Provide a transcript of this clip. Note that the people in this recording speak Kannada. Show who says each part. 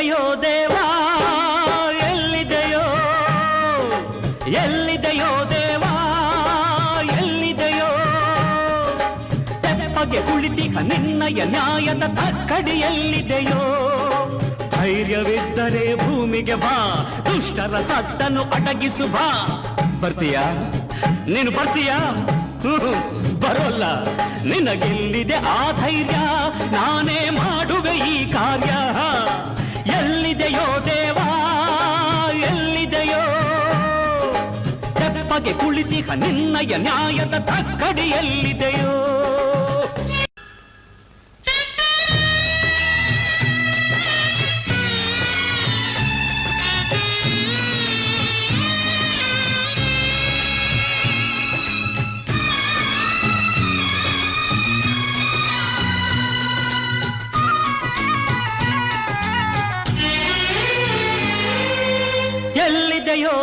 Speaker 1: ಎಲ್ಲಿದೆಯೋ ದೇವಾ ಎಲ್ಲಿದೆಯೋ ಎಲ್ಲಿದೆಯೋ ದೇವಾ ಎಲ್ಲಿದೆಯೋ ತೆಪ್ಪಗೆ ಕುಳಿತಿಹ ನಿನ್ನಯ ನ್ಯಾಯದ ತಕ್ಕಡಿ ಎಲ್ಲಿದೆಯೋ ಧೈರ್ಯವಿದ್ದರೆ ಭೂಮಿಗೆ ಬಾ ದುಷ್ಟರ ಸತ್ತನ್ನು ಅಡಗಿಸು ಬಾ ಬರ್ತೀಯಾ ನೀನು ಬರ್ತೀಯಾ ಬರೋಲ್ಲ ನಿನಗೆಲ್ಲಿದೆ ಆ ಧೈರ್ಯ ನಾನೇ ಮಾಡುವೆ ಈ ಕಾರ್ಯ ಎಲ್ಲಿದೆಯೋ ದೇವಾ ಎಲ್ಲಿದೆಯೋ ತೆಪ್ಪಗೆ ಕುಳಿತಿಹ ನಿನ್ನಯ ನ್ಯಾಯದ ತಕ್ಕಡಿ ಎಲ್ಲಿದೆಯೋ ಎಲ್ಲಿದೆಯೋ